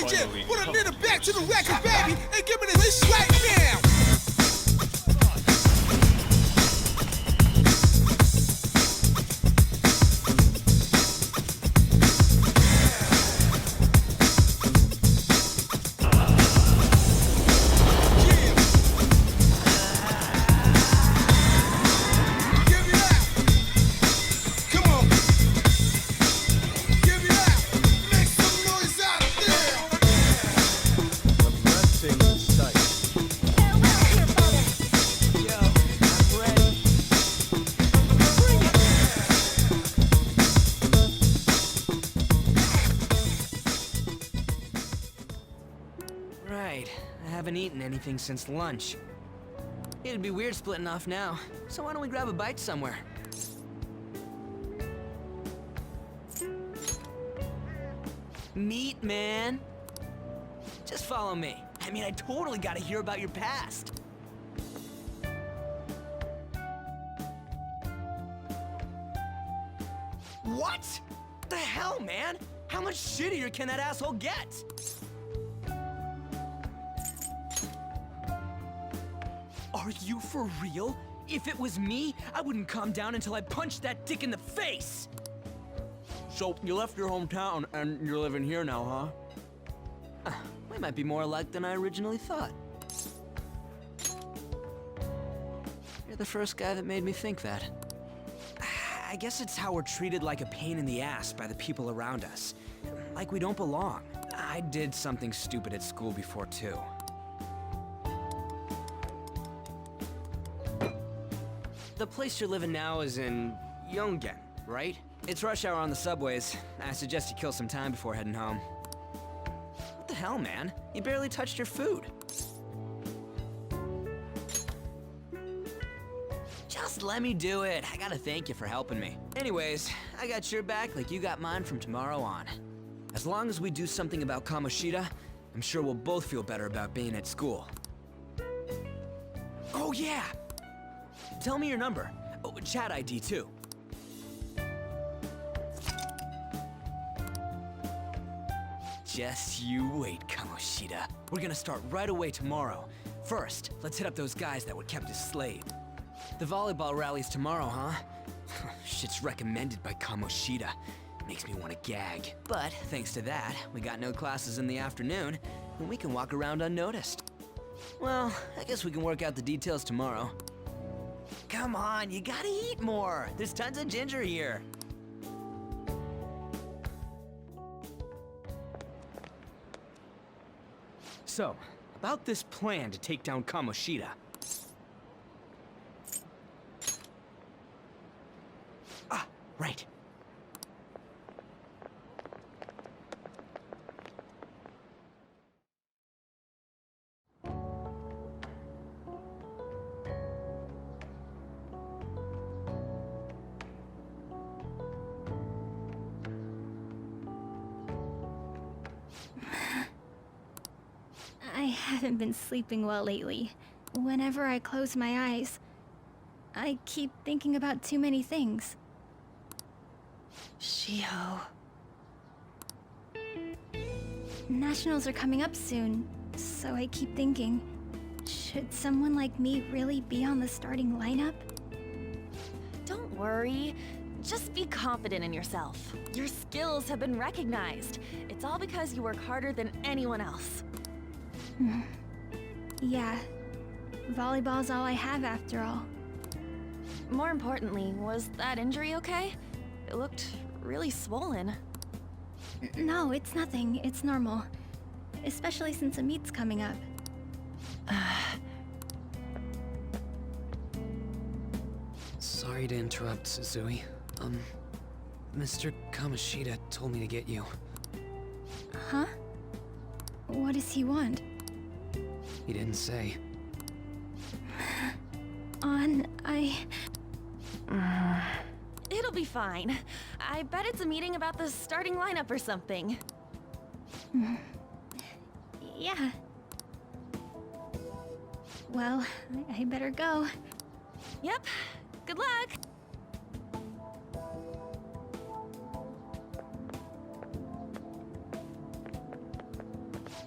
DJ, put a nigga back to the record, baby, and give me this right now. Right, I haven't eaten anything since lunch. It'd be weird splitting off now, so why don't we grab a bite somewhere? Meat, man. Just follow me. I mean, I totally gotta hear about your past. What? The hell, man? How much shittier can that asshole get? Are you for real? If it was me, I wouldn't calm down until I punched that dick in the face! So, you left your hometown and you're living here now, huh? We might be more alike than I originally thought. You're the first guy that made me think that. I guess it's how we're treated like a pain in the ass by the people around us. Like we don't belong. I did something stupid at school before, too. The place you're living now is in Yongen, right? It's rush hour on the subways. I suggest you kill some time before heading home. What the hell, man? You barely touched your food. Just let me do it. I gotta thank you for helping me. Anyways, I got your back like you got mine from tomorrow on. As long as we do something about Kamoshida, I'm sure we'll both feel better about being at school. Oh yeah! Tell me your number. Oh, chat ID too. Just you wait, Kamoshida. We're gonna start right away tomorrow. First, let's hit up those guys that were kept as slaves. The volleyball rally's tomorrow, huh? Shit's recommended by Kamoshida. Makes me want to gag. But thanks to that, we got no classes in the afternoon, and we can walk around unnoticed. Well, I guess we can work out the details tomorrow. Come on, you gotta eat more. There's tons of ginger here. So, about this plan to take down Kamoshida. Ah, right. I haven't been sleeping well lately. Whenever I close my eyes, I keep thinking about too many things. Shiho. Nationals are coming up soon, so I keep thinking, should someone like me really be on the starting lineup? Don't worry. Just be confident in yourself. Your skills have been recognized. It's all because you work harder than anyone else. Yeah. Volleyball's all I have after all. More importantly, was that injury okay? It looked really swollen. No, it's nothing. It's normal. Especially since a meet's coming up. Sorry to interrupt, Suzui. Mr. Kamoshida told me to get you. Huh? What does he want? He didn't say. It'll be fine. I bet it's a meeting about the starting lineup or something. Yeah. Well, I better go. Yep. Good luck!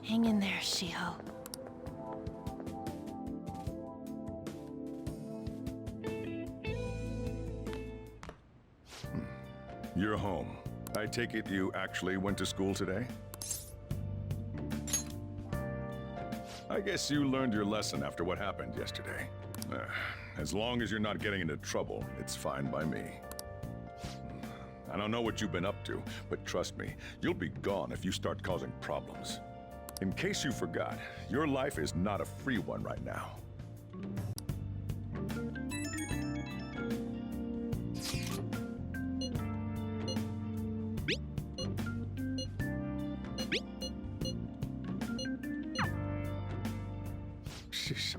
Hang in there, Shiho. You're home. I take it you actually went to school today? I guess you learned your lesson after what happened yesterday. As long as you're not getting into trouble, it's fine by me. I don't know what you've been up to, but trust me, you'll be gone if you start causing problems. In case you forgot, your life is not a free one right now.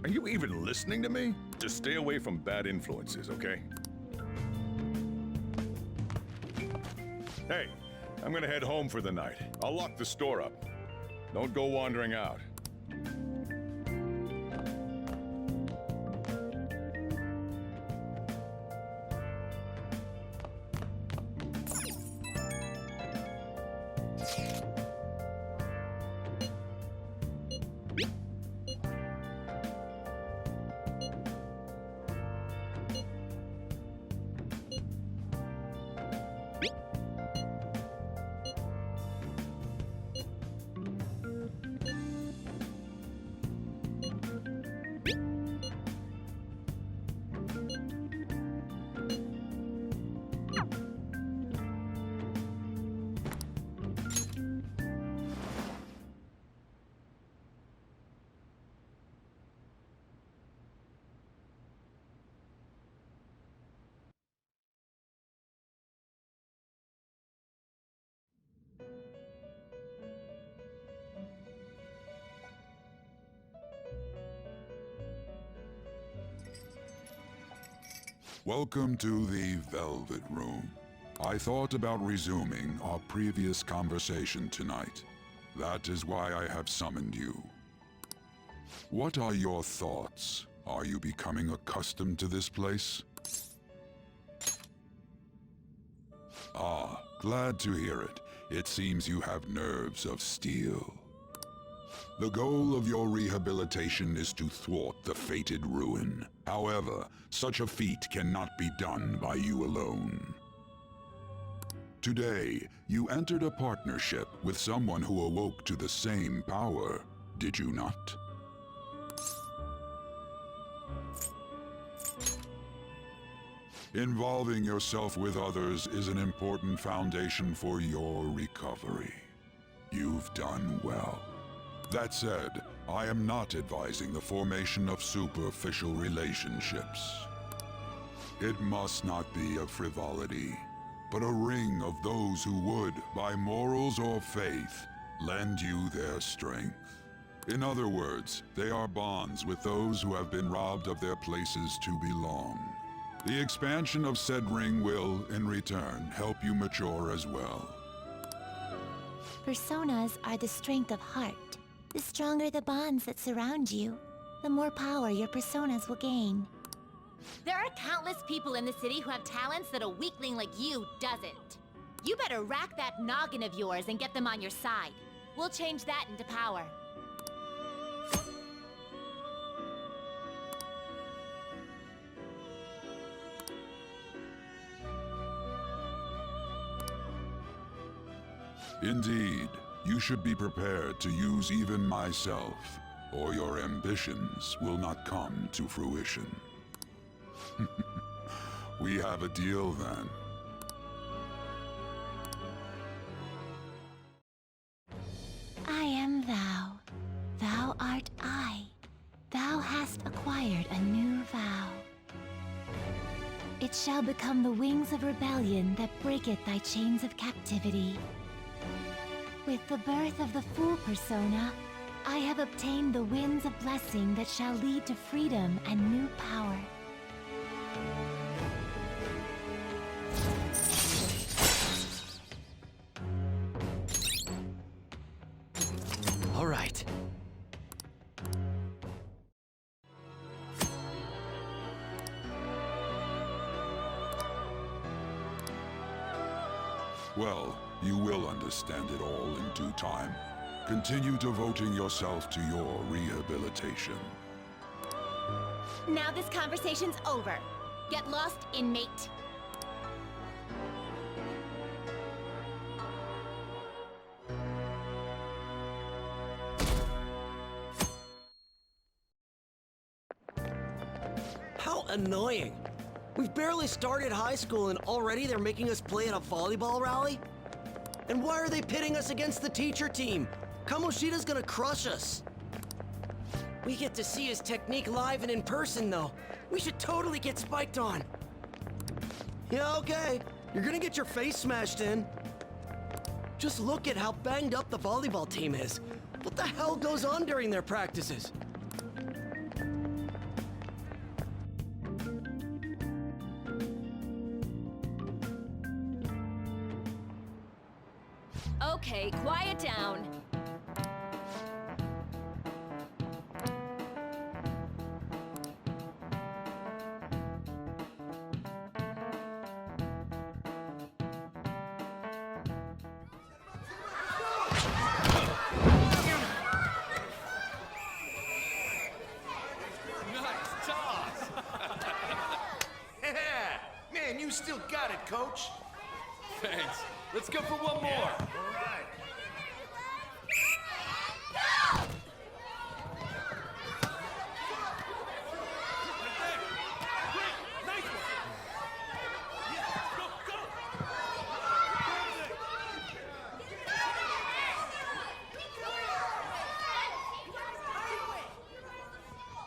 Are you even listening to me? Just stay away from bad influences, okay? Hey, I'm gonna head home for the night. I'll lock the store up. Don't go wandering out. Welcome to the Velvet Room. I thought about resuming our previous conversation tonight. That is why I have summoned you. What are your thoughts? Are you becoming accustomed to this place? Ah, glad to hear it. It seems you have nerves of steel. The goal of your rehabilitation is to thwart the fated ruin. However, such a feat cannot be done by you alone. Today, you entered a partnership with someone who awoke to the same power, did you not? Involving yourself with others is an important foundation for your recovery. You've done well. That said, I am not advising the formation of superficial relationships. It must not be a frivolity, but a ring of those who would, by morals or faith, lend you their strength. In other words, they are bonds with those who have been robbed of their places to belong. The expansion of said ring will, in return, help you mature as well. Personas are the strength of heart. The stronger the bonds that surround you, the more power your personas will gain. There are countless people in the city who have talents that a weakling like you doesn't. You better rack that noggin of yours and get them on your side. We'll change that into power. Indeed, you should be prepared to use even myself, or your ambitions will not come to fruition. We have a deal then. I am thou. Thou art I. Thou hast acquired a new vow. It shall become the wings of rebellion that breaketh thy chains of captivity. With the birth of the Fool persona, I have obtained the winds of blessing that shall lead to freedom and new power. All right. Well, you will understand it all in due time. Continue devoting yourself to your rehabilitation. Now this conversation's over. Get lost, inmate. How annoying. We've barely started high school and already they're making us play at a volleyball rally? And why are they pitting us against the teacher team? Kamoshida's gonna crush us. We get to see his technique live and in person, though. We should totally get spiked on. Yeah, okay. You're gonna get your face smashed in. Just look at how banged up the volleyball team is. What the hell goes on during their practices? Okay, quiet down. Nice toss. Yeah! Man, you still got it, coach. Thanks. Let's go for one more.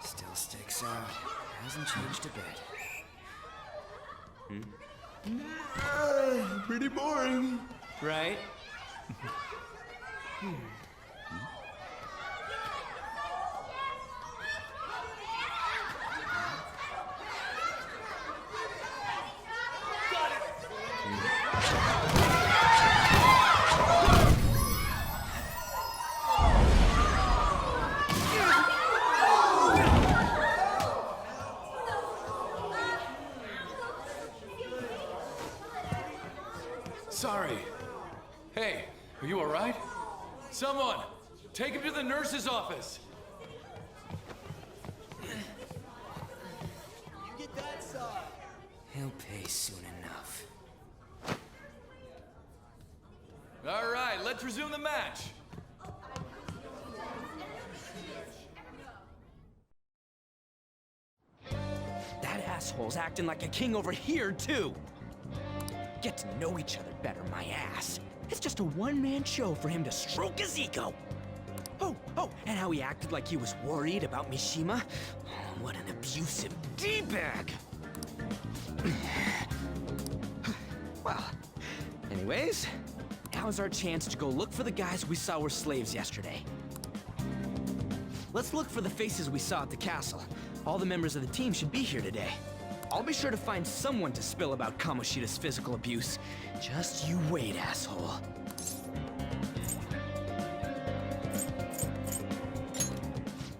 Still sticks out. Hasn't changed a bit. Pretty boring. Right? Sorry. Hey, are you all right? Someone, take him to the nurse's office. He'll pay soon enough. All right, let's resume the match. That asshole's acting like a king over here, too. Get to know each other better, my ass. It's just a one-man show for him to stroke his ego. Oh, and how he acted like he was worried about Mishima. Oh, what an abusive D-bag. Well, anyways, now's our chance to go look for the guys we saw were slaves yesterday. Let's look for the faces we saw at the castle. All the members of the team should be here today. I'll be sure to find someone to spill about Kamoshida's physical abuse. Just you wait, asshole.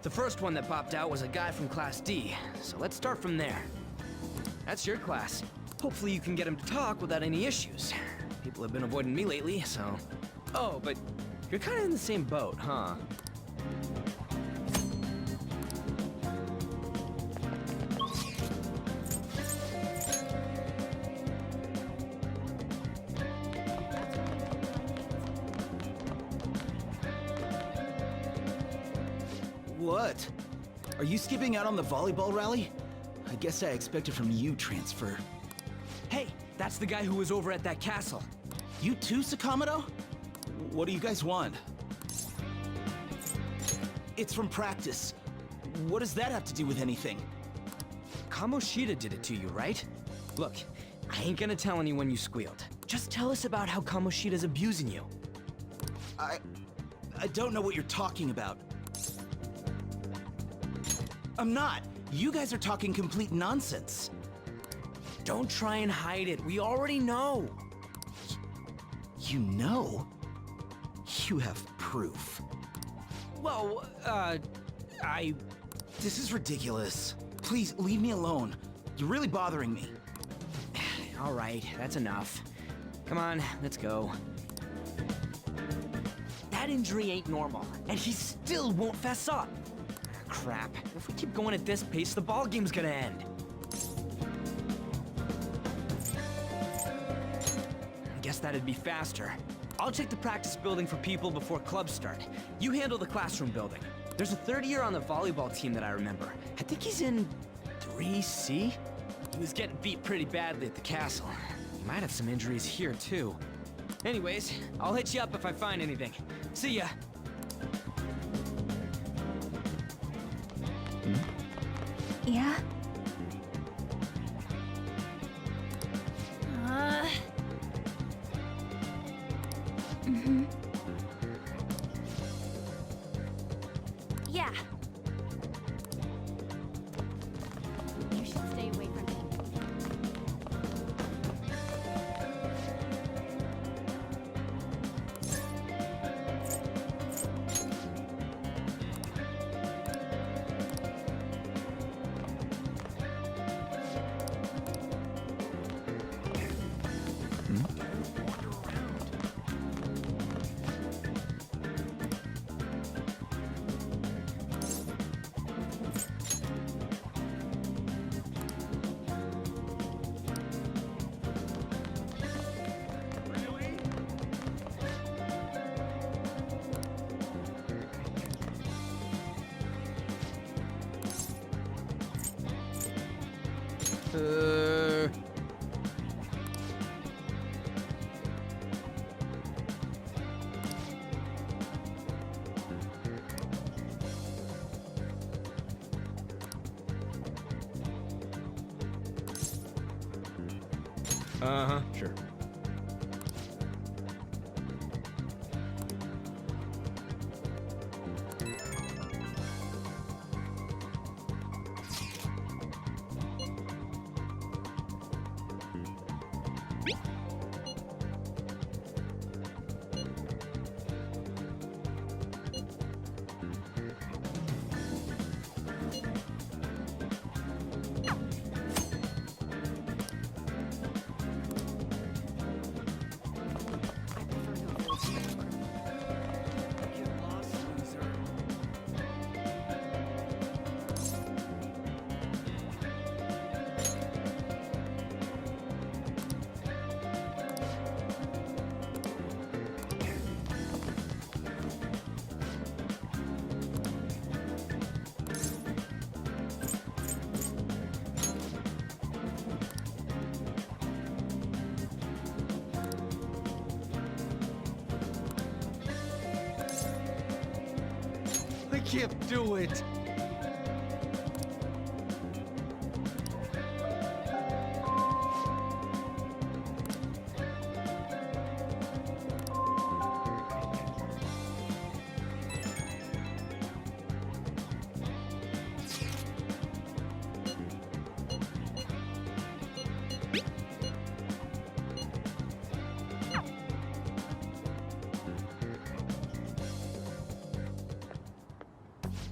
The first one that popped out was a guy from Class D, so let's start from there. That's your class. Hopefully you can get him to talk without any issues. People have been avoiding me lately, so... Oh, but you're kinda in the same boat, huh? What? Are you skipping out on the volleyball rally? I guess I expected from you, Transfer. Hey, that's the guy who was over at that castle. You too, Sakamoto? What do you guys want? It's from practice. What does that have to do with anything? Kamoshida did it to you, right? Look, I ain't gonna tell anyone you squealed. Just tell us about how Kamoshida's abusing you. I don't know what you're talking about. I'm not. You guys are talking complete nonsense. Don't try and hide it. We already know. You know? You have proof. Well, This is ridiculous. Please, leave me alone. You're really bothering me. All right, that's enough. Come on, let's go. That That injury ain't normal, and he still won't fess up. Crap. If we keep going at this pace, the ball game's gonna end. Guess that'd be faster. I'll check the practice building for people before clubs start. You handle the classroom building. There's a third year on the volleyball team that I remember. I think he's in 3C? He was getting beat pretty badly at the castle. He might have some injuries here, too. Anyways, I'll hit you up if I find anything. See ya! Yeah? Yeah. You should stay away from me. Uh-huh, sure. I can't do it.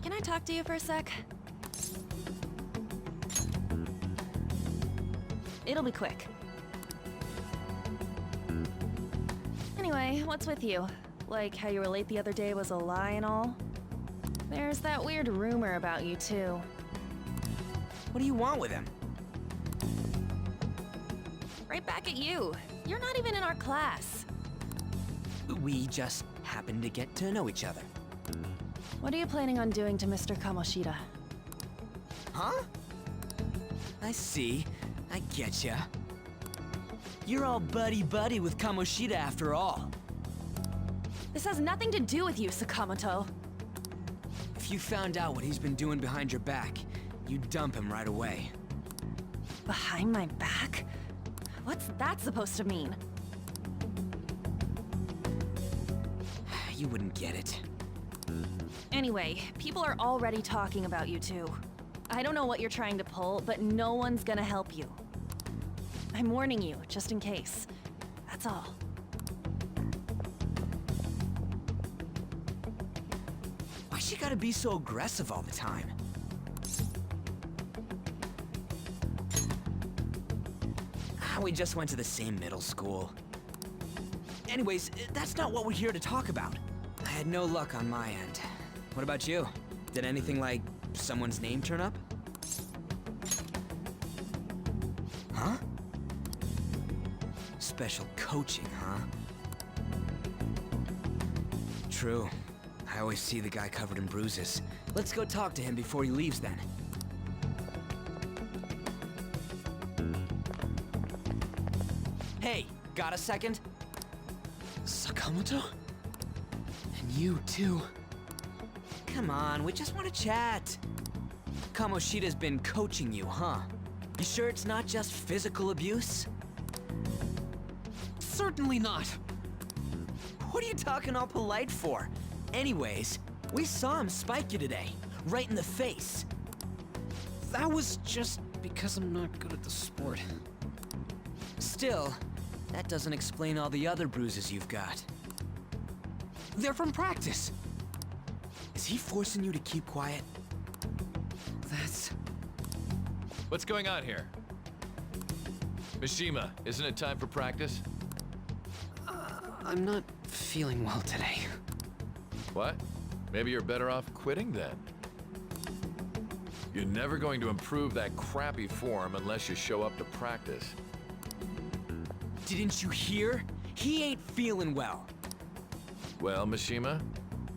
Can I talk to you for a sec? It'll be quick. Anyway, what's with you? Like how you were late the other day was a lie and all? There's that weird rumor about you, too. What do you want with him? Right back at you. You're not even in our class. We just happened to get to know each other. What are you planning on doing to Mr. Kamoshida? Huh? I see. I getcha. You're all buddy-buddy with Kamoshida after all. This has nothing to do with you, Sakamoto. If you found out what he's been doing behind your back, you'd dump him right away. Behind my back? What's that supposed to mean? You wouldn't get it. Anyway, people are already talking about you two. I don't know what you're trying to pull, but no one's gonna help you. I'm warning you, just in case. That's all. Why she gotta be so aggressive all the time? We just went to the same middle school. Anyways, that's not what we're here to talk about. I Had no luck on my end. What about you? Did anything like someone's name turn up? Huh? Special coaching, huh? True. I always see the guy covered in bruises. Let's go talk to him before he leaves then. Hey, got a second? Sakamoto? And you too. Come on, we just want to chat. Kamoshida's been coaching you, huh? You sure it's not just physical abuse? Certainly not. What are you talking all polite for? Anyways, we saw him spike you today, right in the face. That was just because I'm not good at the sport. Still, that doesn't explain all the other bruises you've got. They're from practice. Is he forcing you to keep quiet? That's... What's going on here? Mishima, isn't it time for practice? I'm not feeling well today. What? Maybe you're better off quitting then. You're never going to improve that crappy form unless you show up to practice. Didn't you hear? He ain't feeling well. Well, Mishima,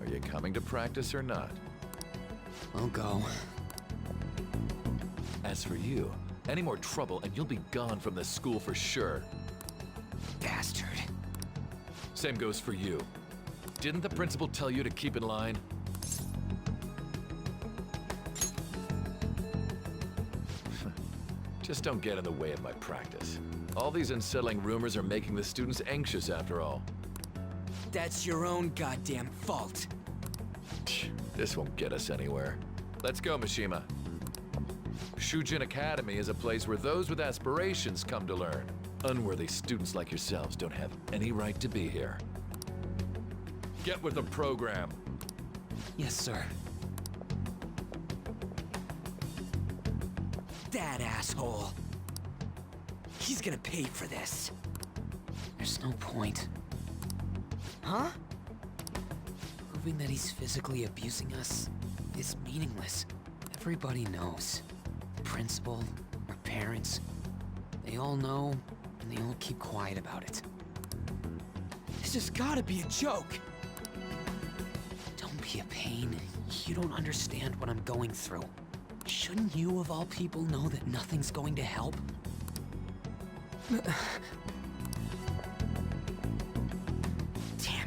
are you coming to practice or not? I'll go. As for you, any more trouble and you'll be gone from this school for sure. Bastard. Same goes for you. Didn't the principal tell you to keep in line? Just don't get in the way of my practice. All these unsettling rumors are making the students anxious after all. That's your own goddamn fault. This won't get us anywhere. Let's go, Mishima. Shujin Academy is a place where those with aspirations come to learn. Unworthy students like yourselves don't have any right to be here. Get with the program. Yes, sir. That asshole. He's gonna pay for this. There's no point. Huh? Proving that he's physically abusing us is meaningless. Everybody knows. The principal, our parents, they all know, and they all keep quiet about it. This has gotta be a joke. Don't be a pain. You don't understand what I'm going through. Shouldn't you, of all people, know that nothing's going to help? Damn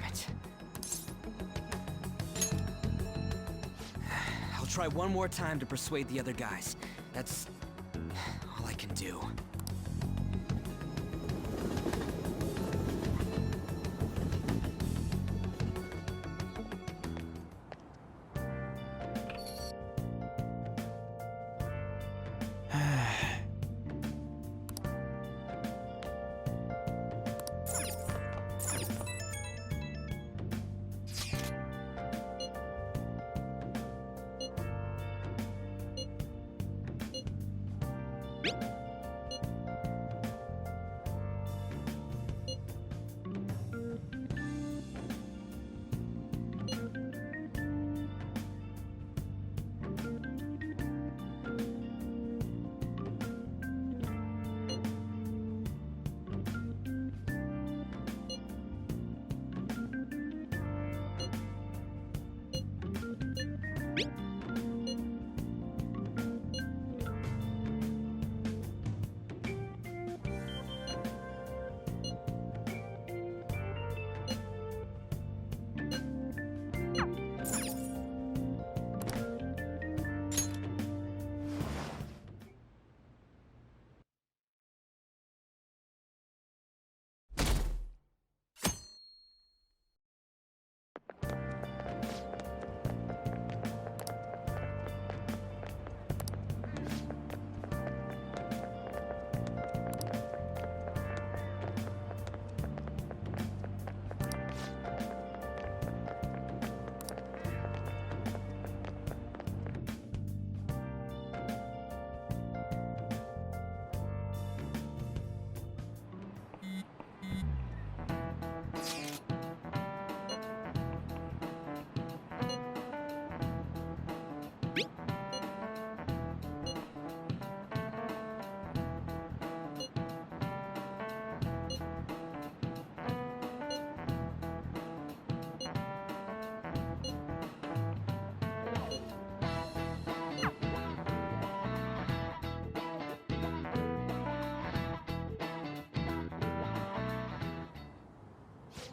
it. I'll try one more time to persuade the other guys. That's all I can do.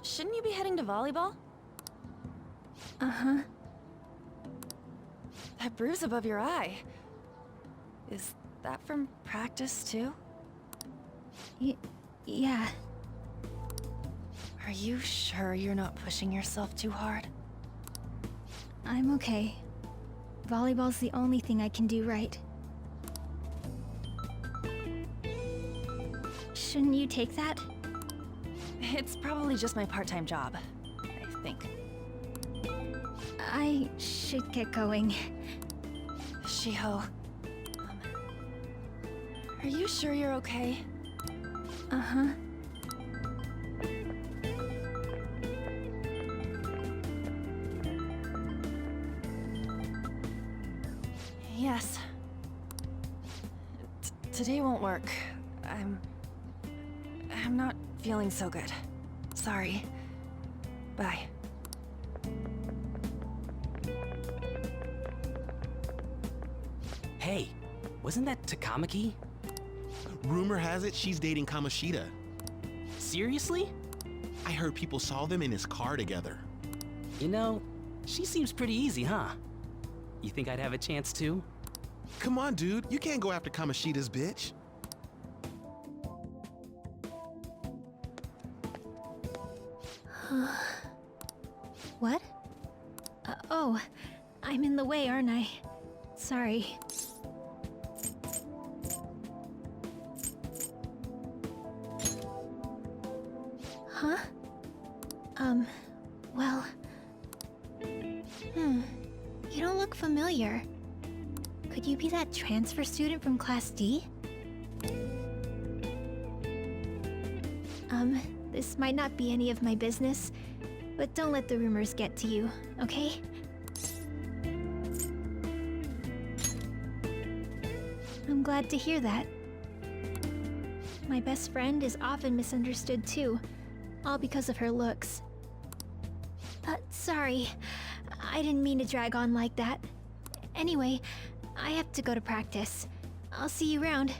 shouldn't you be heading to volleyball? Uh-huh. That bruise above your eye. Is that from practice, too? Yeah. Are you sure you're not pushing yourself too hard? I'm okay. Volleyball's the only thing I can do right. Shouldn't you take that? It's probably just my part-time job, I think. I should get going. Shiho, are you sure you're okay? Uh-huh. Yes. Today won't work. I'm not feeling so good. Sorry. Bye. Hey, wasn't that Takamaki? Rumor has it she's dating Kamoshida. Seriously? I heard people saw them in his car together. You know, she seems pretty easy, huh? You think I'd have a chance too? Come on, dude. You can't go after Kamoshida's bitch. What? Oh, I'm in the way, aren't I? Sorry. Huh? Well... You don't look familiar. Could you be that transfer student from Class D? This might not be any of my business, but don't let the rumors get to you, okay? I'm glad to hear that. My best friend is often misunderstood too, all because of her looks. Sorry. I didn't mean to drag on like that. Anyway, I have to go to practice. I'll see you around.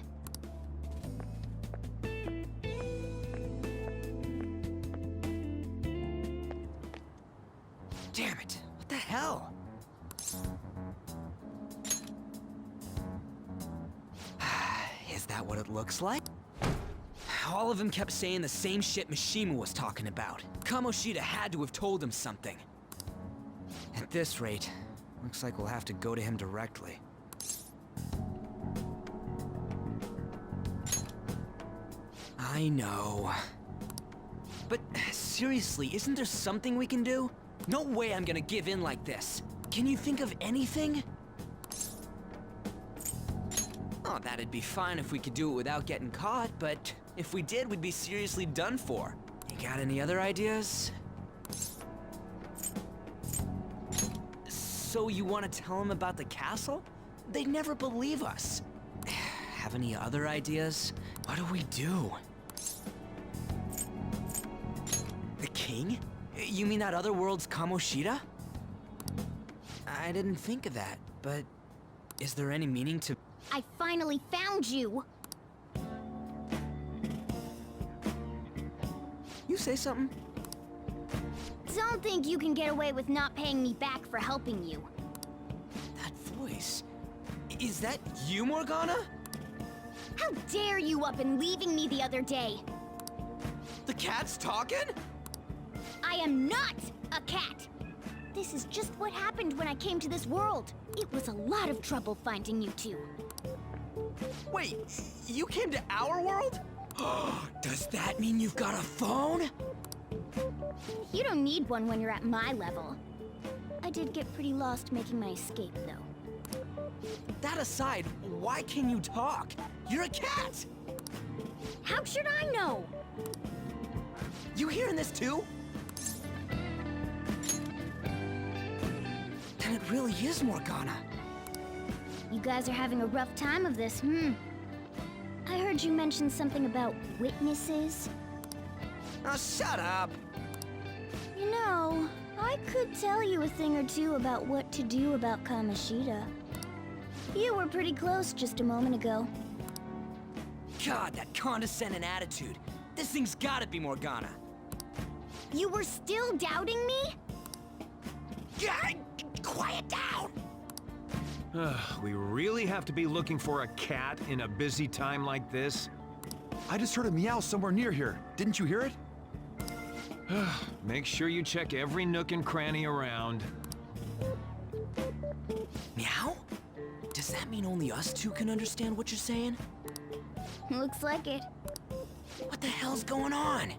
Damn it! What the hell? Is that what it looks like? All of them kept saying the same shit Mishima was talking about. Kamoshida had to have told him something. At this rate, looks like we'll have to go to him directly. I know. But seriously, isn't there something we can do? No way I'm gonna give in like this. Can you think of anything? Oh, that'd be fine if we could do it without getting caught, but if we did, we'd be seriously done for. You got any other ideas? So you want to tell them about the castle? They'd never believe us. Have any other ideas? What do we do? The king? You mean that other world's Kamoshida? I didn't think of that, but is there any meaning to... I finally found you! You say something? Don't think you can get away with not paying me back for helping you. That voice... Is that you, Morgana? How dare you up and leaving me the other day? The cat's talking? I am not a cat! This is just what happened when I came to this world. It was a lot of trouble finding you two. Wait, you came to our world? Does that mean you've got a phone? You don't need one when you're at my level. I did get pretty lost making my escape, though. That aside, why can you talk? You're a cat! How should I know? You hearing this too? Then it really is Morgana. You guys are having a rough time of this, I heard you mention something about witnesses. Oh, shut up! You know, I could tell you a thing or two about what to do about Kamoshida. You were pretty close just a moment ago. God, that condescending attitude. This thing's gotta be Morgana. You were still doubting me? Quiet down! We really have to be looking for a cat in a busy time like this? I just heard a meow somewhere near here. Didn't you hear it? Make sure you check every nook and cranny around. Meow? Does that mean only us two can understand what you're saying? Looks like it. What the hell's going on?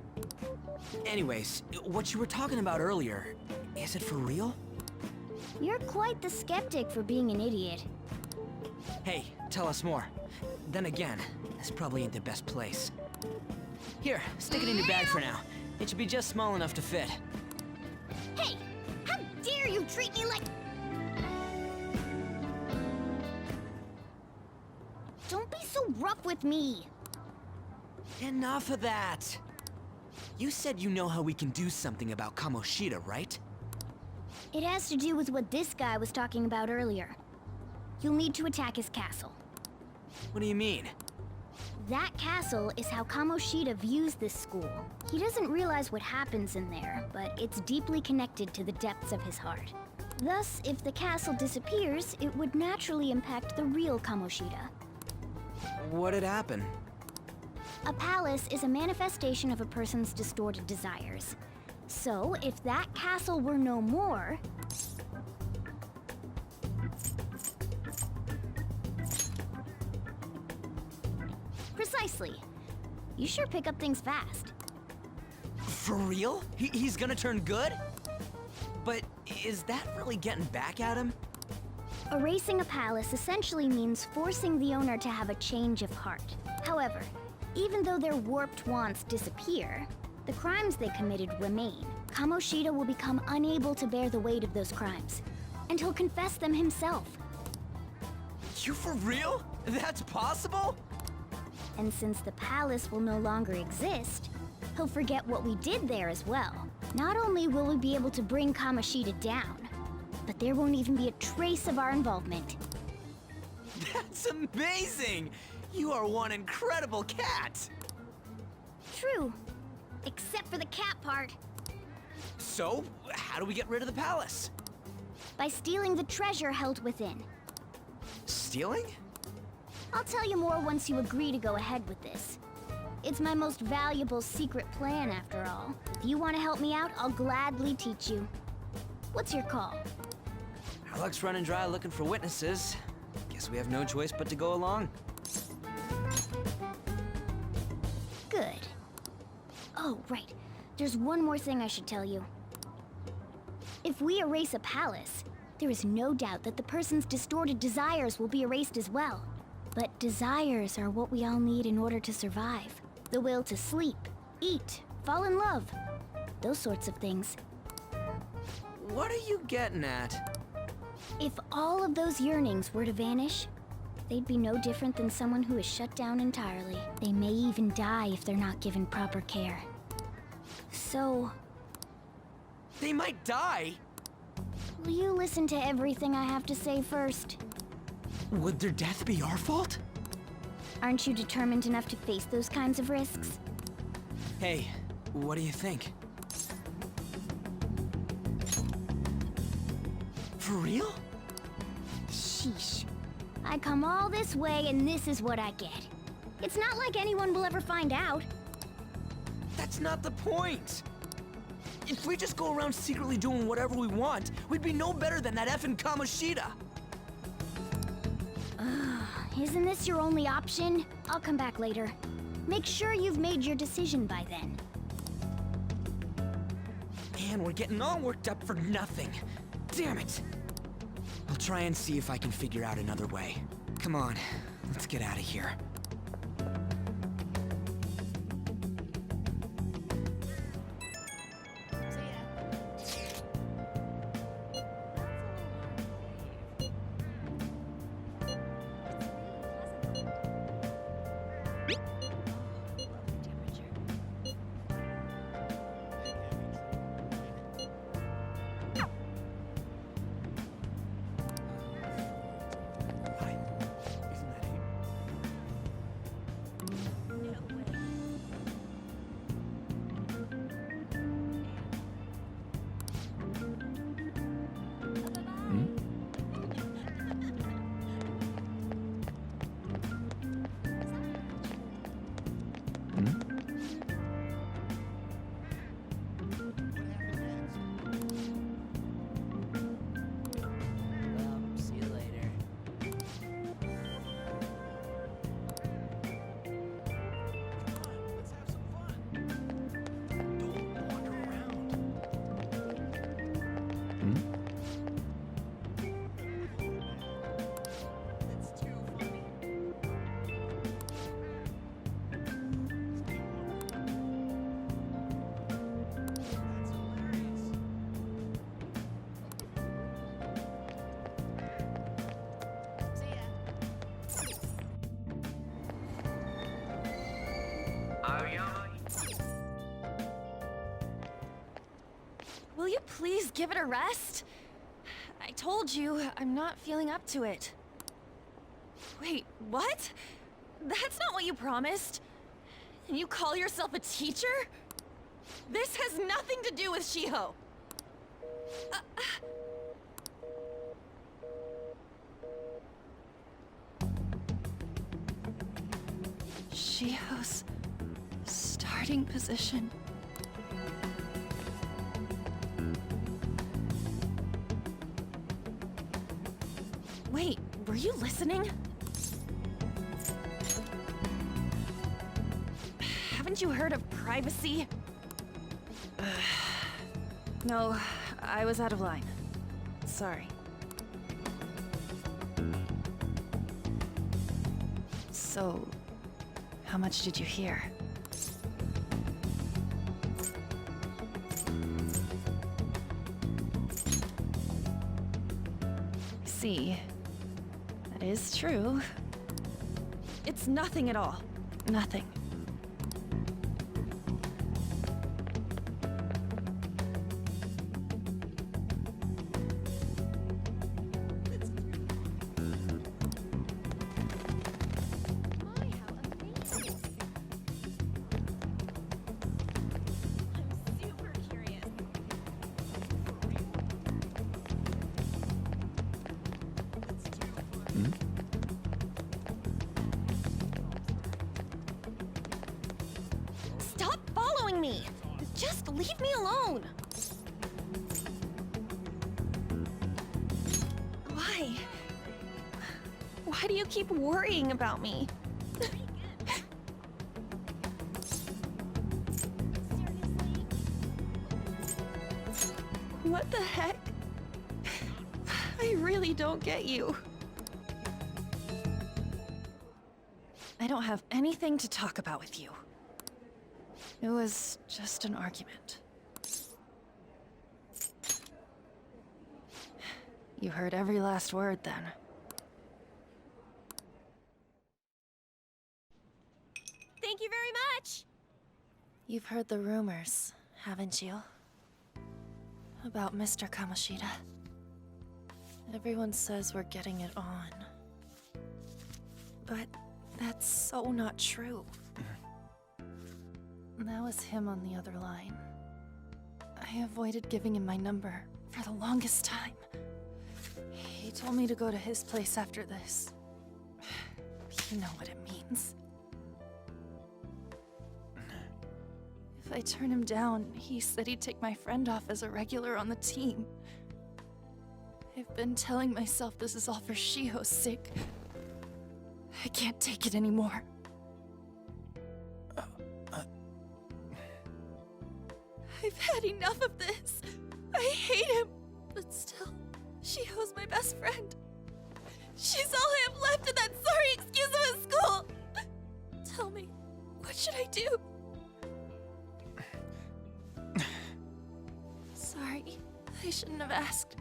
Anyways, what you were talking about earlier, is it for real? You're quite the skeptic for being an idiot. Hey, tell us more. Then again, this probably ain't the best place. Here, stick it in your bag for now. It should be just small enough to fit. Hey! How dare you treat me like... Don't be so rough with me! Enough of that! You said you know how we can do something about Kamoshida, right? It has to do with what this guy was talking about earlier. You'll need to attack his castle. What do you mean? That castle is how Kamoshida views this school. He doesn't realize what happens in there, but it's deeply connected to the depths of his heart. Thus, if the castle disappears, it would naturally impact the real Kamoshida. What'd happen? A palace is a manifestation of a person's distorted desires. So, if that castle were no more... Precisely. You sure pick up things fast. For real? He's gonna turn good? But is that really getting back at him? Erasing a palace essentially means forcing the owner to have a change of heart. However, even though their warped wants disappear, the crimes they committed remain. Kamoshida will become unable to bear the weight of those crimes, and he'll confess them himself. You for real? That's possible? And since the palace will no longer exist, he'll forget what we did there as well. Not only will we be able to bring Kamoshida down, but there won't even be a trace of our involvement. That's amazing! You are one incredible cat! True. Except for the cat part. So, how do we get rid of the palace? By stealing the treasure held within. Stealing? I'll tell you more once you agree to go ahead with this. It's my most valuable secret plan, after all. If you want to help me out, I'll gladly teach you. What's your call? Our luck's running dry looking for witnesses. Guess we have no choice but to go along. Good. Oh, right. There's one more thing I should tell you. If we erase a palace, there is no doubt that the person's distorted desires will be erased as well. But desires are what we all need in order to survive. The will to sleep, eat, fall in love. Those sorts of things. What are you getting at? If all of those yearnings were to vanish, they'd be no different than someone who is shut down entirely. They may even die if they're not given proper care. So... They might die? will you listen to everything I have to say first? Would their death be our fault? Aren't you determined enough to face those kinds of risks? Hey, what do you think? For real? Sheesh. I come all this way and this is what I get. It's not like anyone will ever find out. That's not the point! If we just go around secretly doing whatever we want, we'd be no better than that effing Kamoshida! Isn't this your only option? I'll come back later. Make sure you've made your decision by then. Man, we're getting all worked up for nothing. Damn it! I'll try and see if I can figure out another way. Come on, let's get out of here. please give it a rest? I told you, I'm not feeling up to it. Wait, what? That's not what you promised. And you call yourself a teacher? This has nothing to do with Shiho. Shiho's starting position. Wait, were you listening? Haven't you heard of privacy? No, I was out of line. Sorry. So, how much did you hear? See, that is true. It's nothing at all. Nothing. Stop following me! Just leave me alone! Why? Why do you keep worrying about me? What the heck? I really don't get you. I don't have anything to talk about with you. It was just an argument. You heard every last word then. Thank you very much! You've heard the rumors, haven't you? About Mr. Kamoshida. Everyone says we're getting it on. But that's so not true. That was him on the other line. I avoided giving him my number for the longest time. He told me to go to his place after this. You know what it means. If I turn him down, he said he'd take my friend off as a regular on the team. I've been telling myself this is all for Shiho's sake. I can't take it anymore. I've had enough of this. I hate him. But still, Shiho's my best friend. She's all I have left in that sorry excuse of a school. Tell me, what should I do? Sorry, I shouldn't have asked.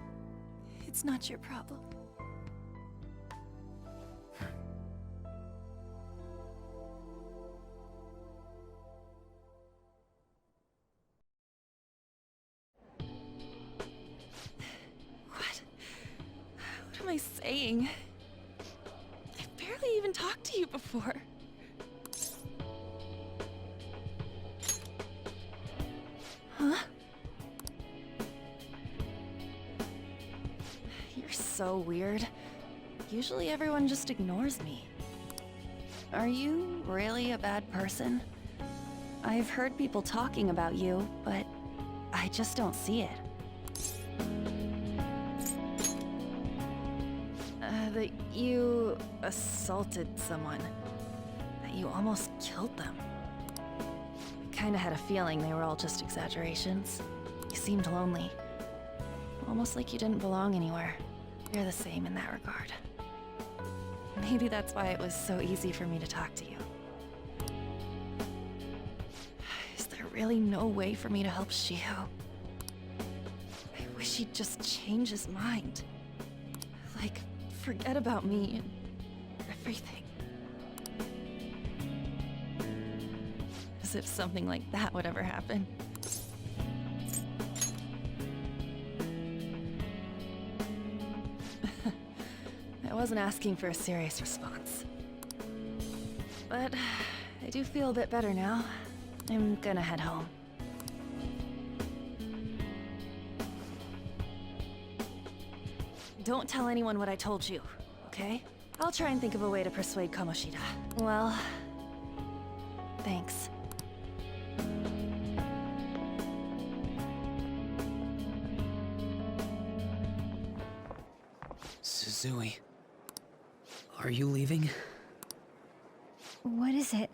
It's not your problem. What am I saying? I've barely even talked to you before. Huh? You're so weird. Usually everyone just ignores me. Are you really a bad person? I've heard people talking about you, but I just don't see it. That you assaulted someone. That you almost killed them. I kinda had a feeling they were all just exaggerations. You seemed lonely. Almost like you didn't belong anywhere. You're the same in that regard. Maybe that's why it was so easy for me to talk to you. Is there really no way for me to help Shiho? I wish he'd just change his mind. Like, forget about me and everything. As if something like that would ever happen. I wasn't asking for a serious response. But I do feel a bit better now. I'm gonna head home. Don't tell anyone what I told you, okay? I'll try and think of a way to persuade Kamoshida. Well, thanks. Suzui, are you leaving? What is it?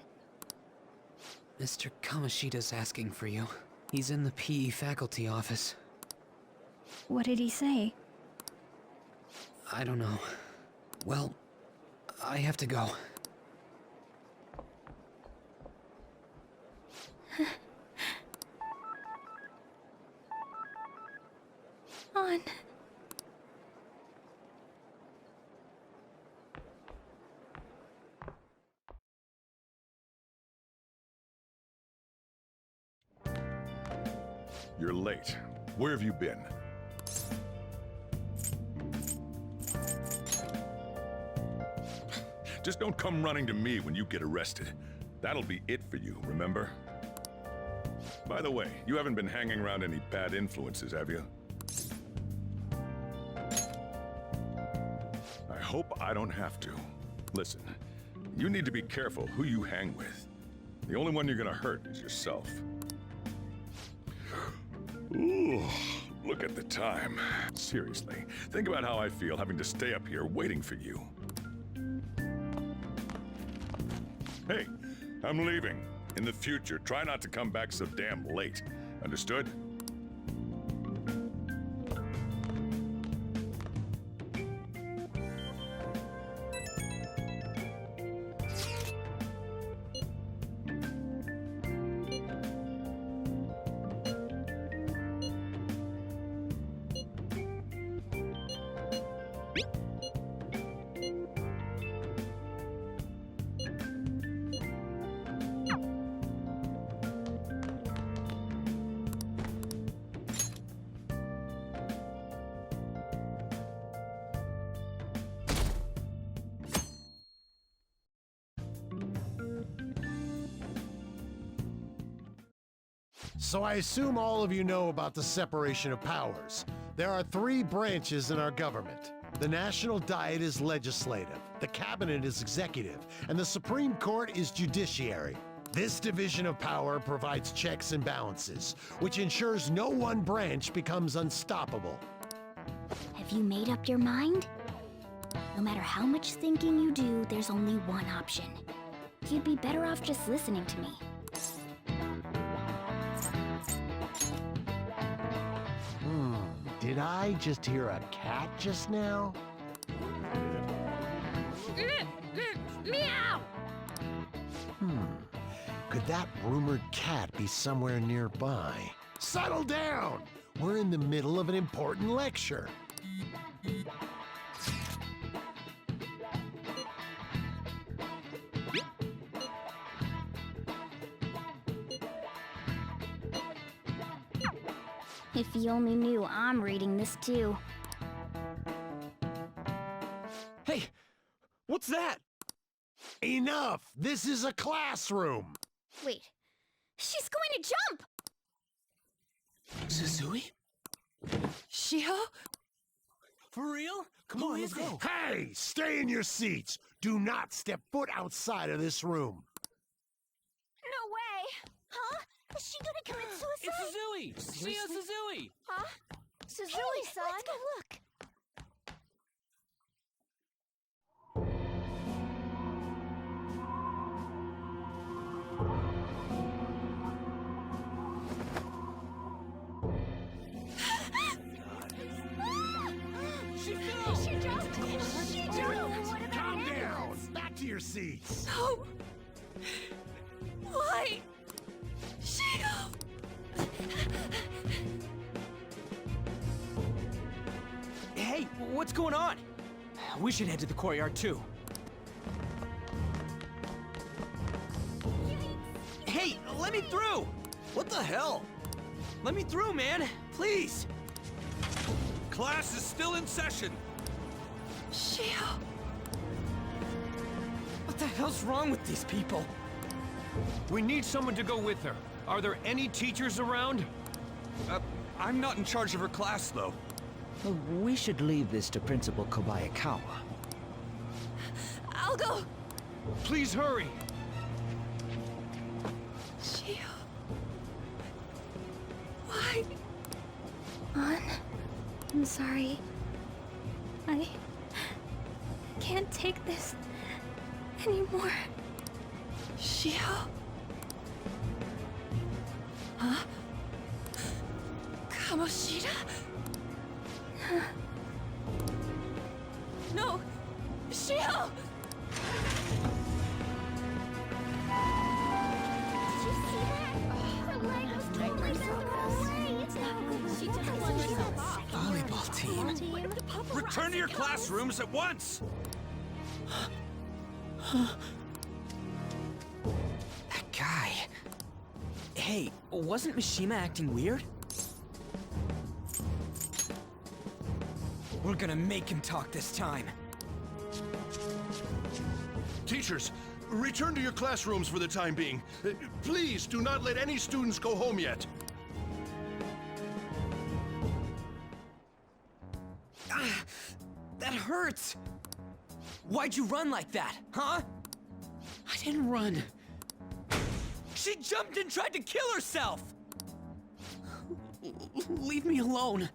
Mr. Kamoshida's asking for you. He's in the PE faculty office. What did he say? I don't know. Well, I have to go. On. You're late. Where have you been? Just don't come running to me when you get arrested. That'll be it for you, remember? By the way, you haven't been hanging around any bad influences, have you? I hope I don't have to. Listen, you need to be careful who you hang with. The only one you're gonna hurt is yourself. Ooh, look at the time. Seriously, think about how I feel having to stay up here waiting for you. Hey, I'm leaving. In the future, try not to come back so damn late. Understood? So I assume all of you know about the separation of powers. There are 3 branches in our government. The National Diet is legislative, the Cabinet is executive, and the Supreme Court is judiciary. This division of power provides checks and balances, which ensures no one branch becomes unstoppable. Have you made up your mind? No matter how much thinking you do, there's only one option. You'd be better off just listening to me. Did I just hear a cat just now? Meow! Could that rumored cat be somewhere nearby? Settle down! We're in the middle of an important lecture. If you only knew I'm reading this too. Hey, what's that? Enough! This is a classroom! Wait, she's going to jump! Suzui? Shiho? For real? Come on, let's go. Hey! Stay in your seats! Do not step foot outside of this room! No way! Huh? Is she gonna commit suicide? It's Suzui! Shio Suzui! Huh? Suzui-san! Let's go look! She jumped! Calm down! Back to your seats! No! Why? Shio! Hey, what's going on? We should head to the courtyard too. Hey, let me through! What the hell? Let me through, man! Please! Class is still in session. Shio! What the hell's wrong with these people? We need someone to go with her. Are there any teachers around? I'm not in charge of her class, though. Well, we should leave this to Principal Kobayakawa. I'll go! Please hurry! Shio. Why? On. I'm sorry. I can't take this anymore. Shio? Huh? Kamoshida? No! Shio! Did you see that? Her leg was totally away. She just flung herself off. Volleyball team. Return to your classrooms at once! That guy. Hey, wasn't Mishima acting weird? We're gonna make him talk this time. Teachers, return to your classrooms for the time being. Please do not let any students go home yet. That hurts! Why'd you run like that, huh? I didn't run. She jumped and tried to kill herself! Leave me alone.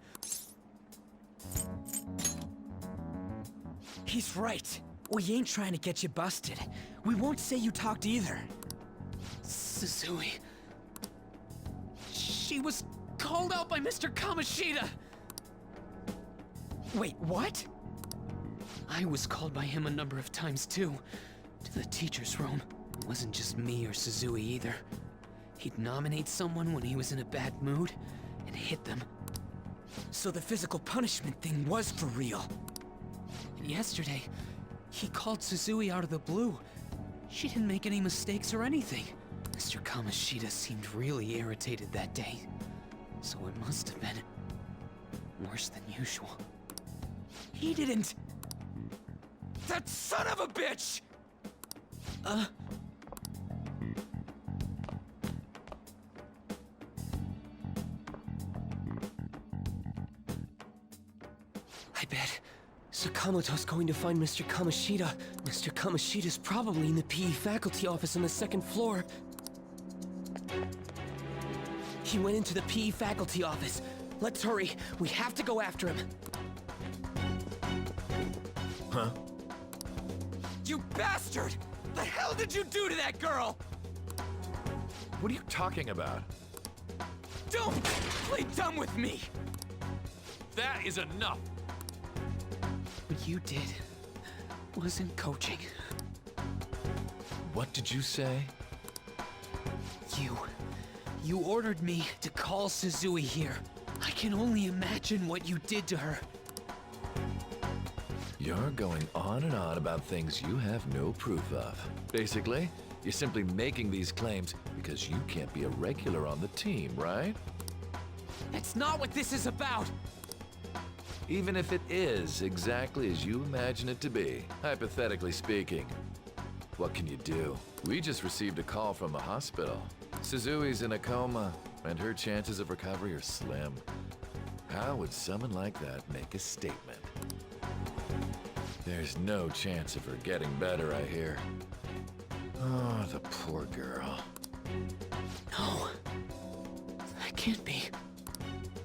He's right. We ain't trying to get you busted. We won't say you talked either. Suzui. She was called out by Mr. Kamoshida! Wait, what? I was called by him a number of times too. To the teacher's room. It wasn't just me or Suzui either. He'd nominate someone when he was in a bad mood and hit them. So the physical punishment thing was for real. And yesterday, he called Suzui out of the blue. She didn't make any mistakes or anything. Mr. Kamoshida seemed really irritated that day. So it must have been worse than usual. He didn't... That son of a bitch! I bet Sakamoto's going to find Mr. Kamoshida. Mr. Kamoshida's probably in the PE faculty office on the second floor. He went into the PE faculty office. Let's hurry. We have to go after him. Huh? You bastard! The hell did you do to that girl? What are you talking about? Don't play dumb with me! That is enough! What you did wasn't coaching. What did you say? You ordered me to call Suzui here. I can only imagine what you did to her. You're going on and on about things you have no proof of. Basically, you're simply making these claims because you can't be a regular on the team, right? That's not what this is about! Even if it is exactly as you imagine it to be, hypothetically speaking, what can you do? We just received a call from the hospital. Suzui's in a coma, and her chances of recovery are slim. How would someone like that make a statement? There's no chance of her getting better, I hear. Oh, the poor girl. No. That can't be.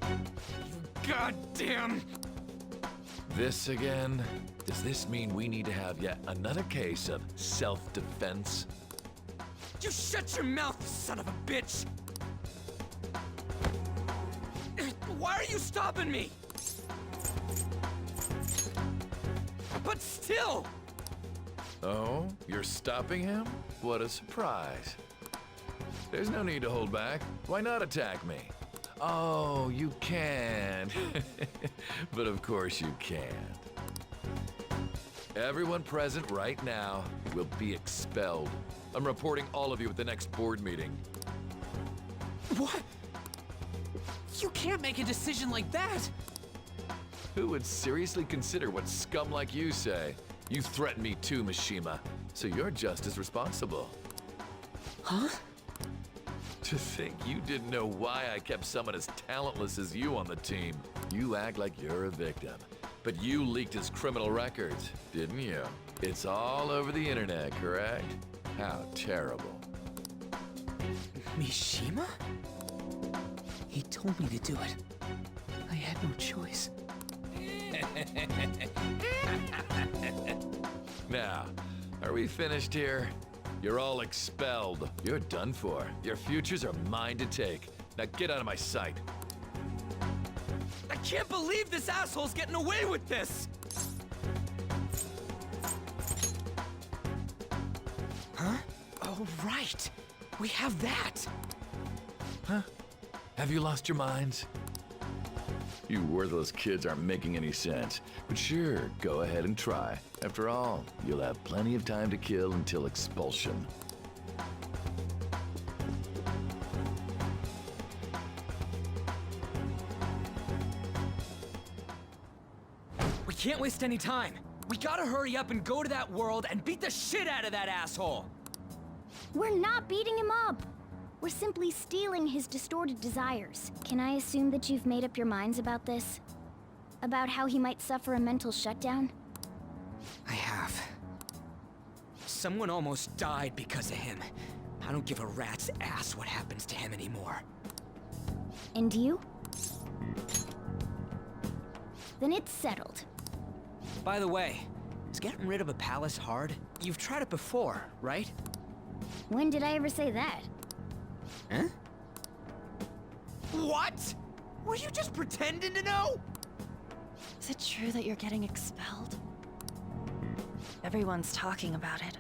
You goddamn... This again? Does this mean we need to have yet another case of self-defense? You shut your mouth, son of a bitch! Why are you stopping me? But still! Oh, you're stopping him? What a surprise. There's no need to hold back. Why not attack me? Oh, you can. But of course you can't. Everyone present right now will be expelled. I'm reporting all of you at the next board meeting. What? You can't make a decision like that! Who would seriously consider what scum like you say? You threatened me too, Mishima, so you're just as responsible. Huh? To think you didn't know why I kept someone as talentless as you on the team. You act like you're a victim. But you leaked his criminal records, didn't you? It's all over the internet, correct? How terrible. Mishima? He told me to do it. I had no choice. Now, are we finished here? You're all expelled. You're done for. Your futures are mine to take. Now get out of my sight. I can't believe this asshole's getting away with this! Huh? Oh, right. We have that. Huh? Have you lost your minds? You worthless kids aren't making any sense. But sure, go ahead and try. After all, you'll have plenty of time to kill until expulsion. We can't waste any time. We gotta hurry up and go to that world and beat the shit out of that asshole. We're not beating him up. We're simply stealing his distorted desires. Can I assume that you've made up your minds about this? About how he might suffer a mental shutdown? I have. Someone almost died because of him. I don't give a rat's ass what happens to him anymore. And you? Then it's settled. By the way, is getting rid of a palace hard? You've tried it before, right? When did I ever say that? Huh? What? Were you just pretending to know? Is it true that you're getting expelled? Everyone's talking about it.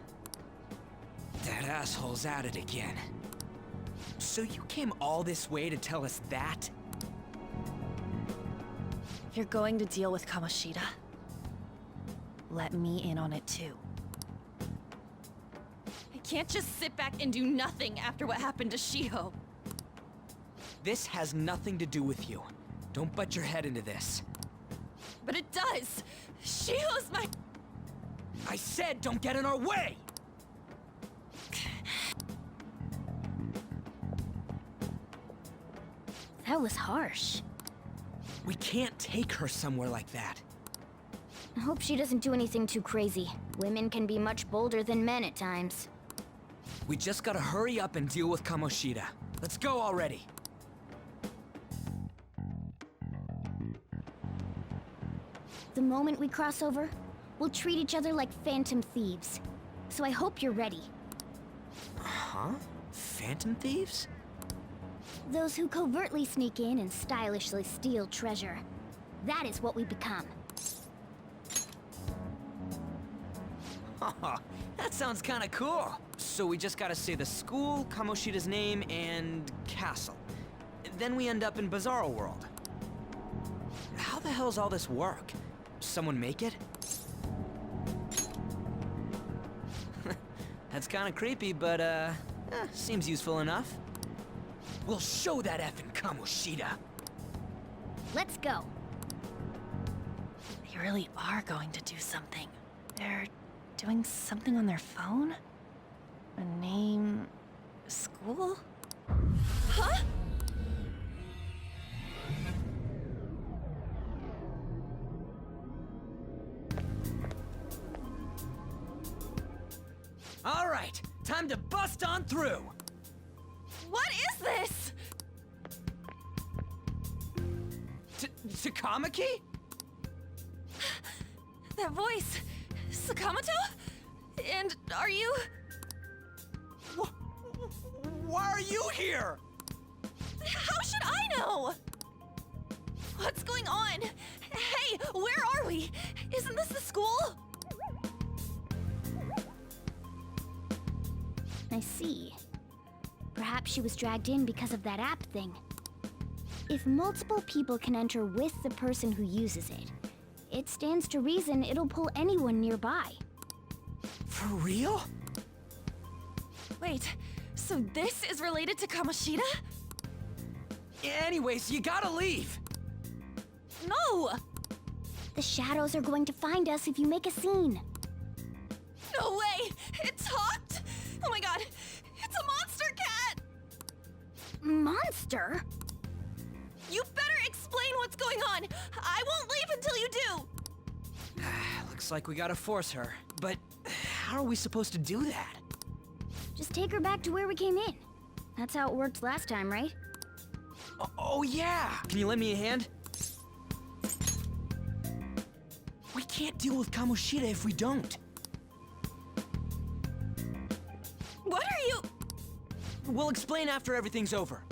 That asshole's at it again. So you came all this way to tell us that? You're going to deal with Kamoshida. Let me in on it too. I can't just sit back and do nothing after what happened to Shiho. This has nothing to do with you. Don't butt your head into this. But it does! Shiho's my... I said don't get in our way! That was harsh. We can't take her somewhere like that. I hope she doesn't do anything too crazy. Women can be much bolder than men at times. We just gotta hurry up and deal with Kamoshida. Let's go already. The moment we cross over, we'll treat each other like phantom thieves. So I hope you're ready. Huh? Phantom thieves? Those who covertly sneak in and stylishly steal treasure. That is what we become. That sounds kinda cool. So we just gotta say the school, Kamoshida's name, and castle. Then we end up in Bizarro World. How the hell's all this work? Someone make it? That's kinda creepy, but seems useful enough. We'll show that effing Kamoshida. Let's go. They really are going to do something. They're doing something on their phone? A name... school? Huh? All right, time to bust on through. What is this? Takamaki? That voice... Sakamoto? And are you... Why are you here? How should I know? What's going on? Hey, where are we? Isn't this the school? I see. Perhaps she was dragged in because of that app thing. If multiple people can enter with the person who uses it, it stands to reason it'll pull anyone nearby. For real? Wait, so this is related to Kamoshida? Anyways, you gotta leave. No! The shadows are going to find us if you make a scene. No way! It talked? Oh my god, it's a monster cat! Monster? You better explain what's going on! I won't leave until you do! Looks like we gotta force her. But how are we supposed to do that? Just take her back to where we came in. That's how it worked last time, right? Oh yeah! Can you lend me a hand? We can't deal with Kamoshida if we don't. What are you? We'll explain after everything's over.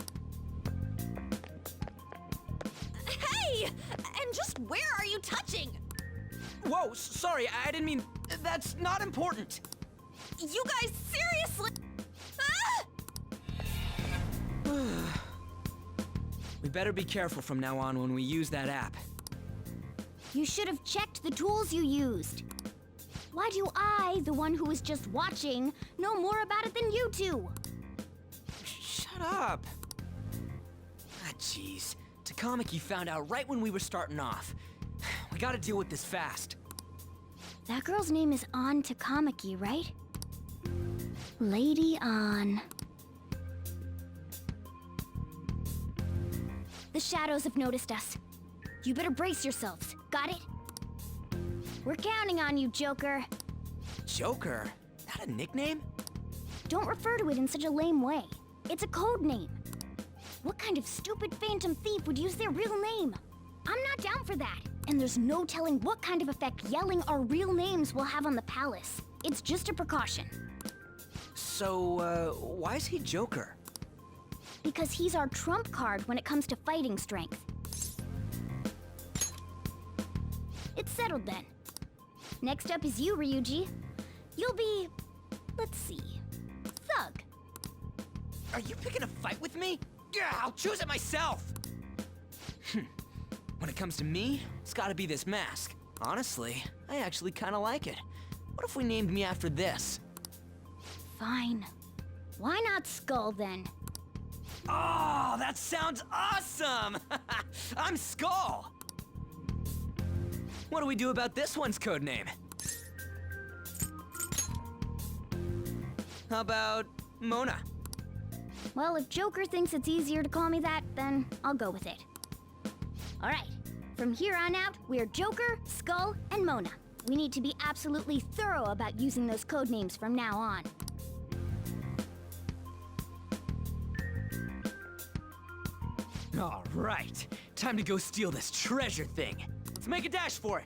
Hey! And just where are you touching? Whoa, sorry, I didn't mean... That's not important. You guys seriously? Ah! We better be careful from now on when we use that app. You should have checked the tools you used. Why do I, the one who was just watching, know more about it than you two? Shut up. Ah, jeez. Takamaki found out right when we were starting off. We gotta deal with this fast. That girl's name is An Takamaki, right? Lady An. The shadows have noticed us. You better brace yourselves. Got it? We're counting on you, Joker. Joker? That a nickname? Don't refer to it in such a lame way. It's a code name. What kind of stupid phantom thief would use their real name? I'm not down for that. And there's no telling what kind of effect yelling our real names will have on the palace. It's just a precaution. So, why is he Joker? Because he's our trump card when it comes to fighting strength. It's settled then. Next up is you, Ryuji. You'll be... let's see... Thug. Are you picking a fight with me? Yeah, I'll choose it myself! When it comes to me, it's gotta be this mask. Honestly, I actually kinda like it. What if we named me after this? Fine. Why not Skull, then? Oh, that sounds awesome! I'm Skull! What do we do about this one's codename? How about Mona? Well, if Joker thinks it's easier to call me that, then I'll go with it. Alright, from here on out, we're Joker, Skull, and Mona. We need to be absolutely thorough about using those codenames from now on. Alright, time to go steal this treasure thing. Let's make a dash for it.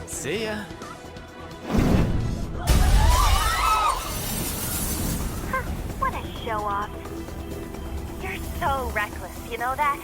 See ya. What a show-off. You're so reckless, you know that?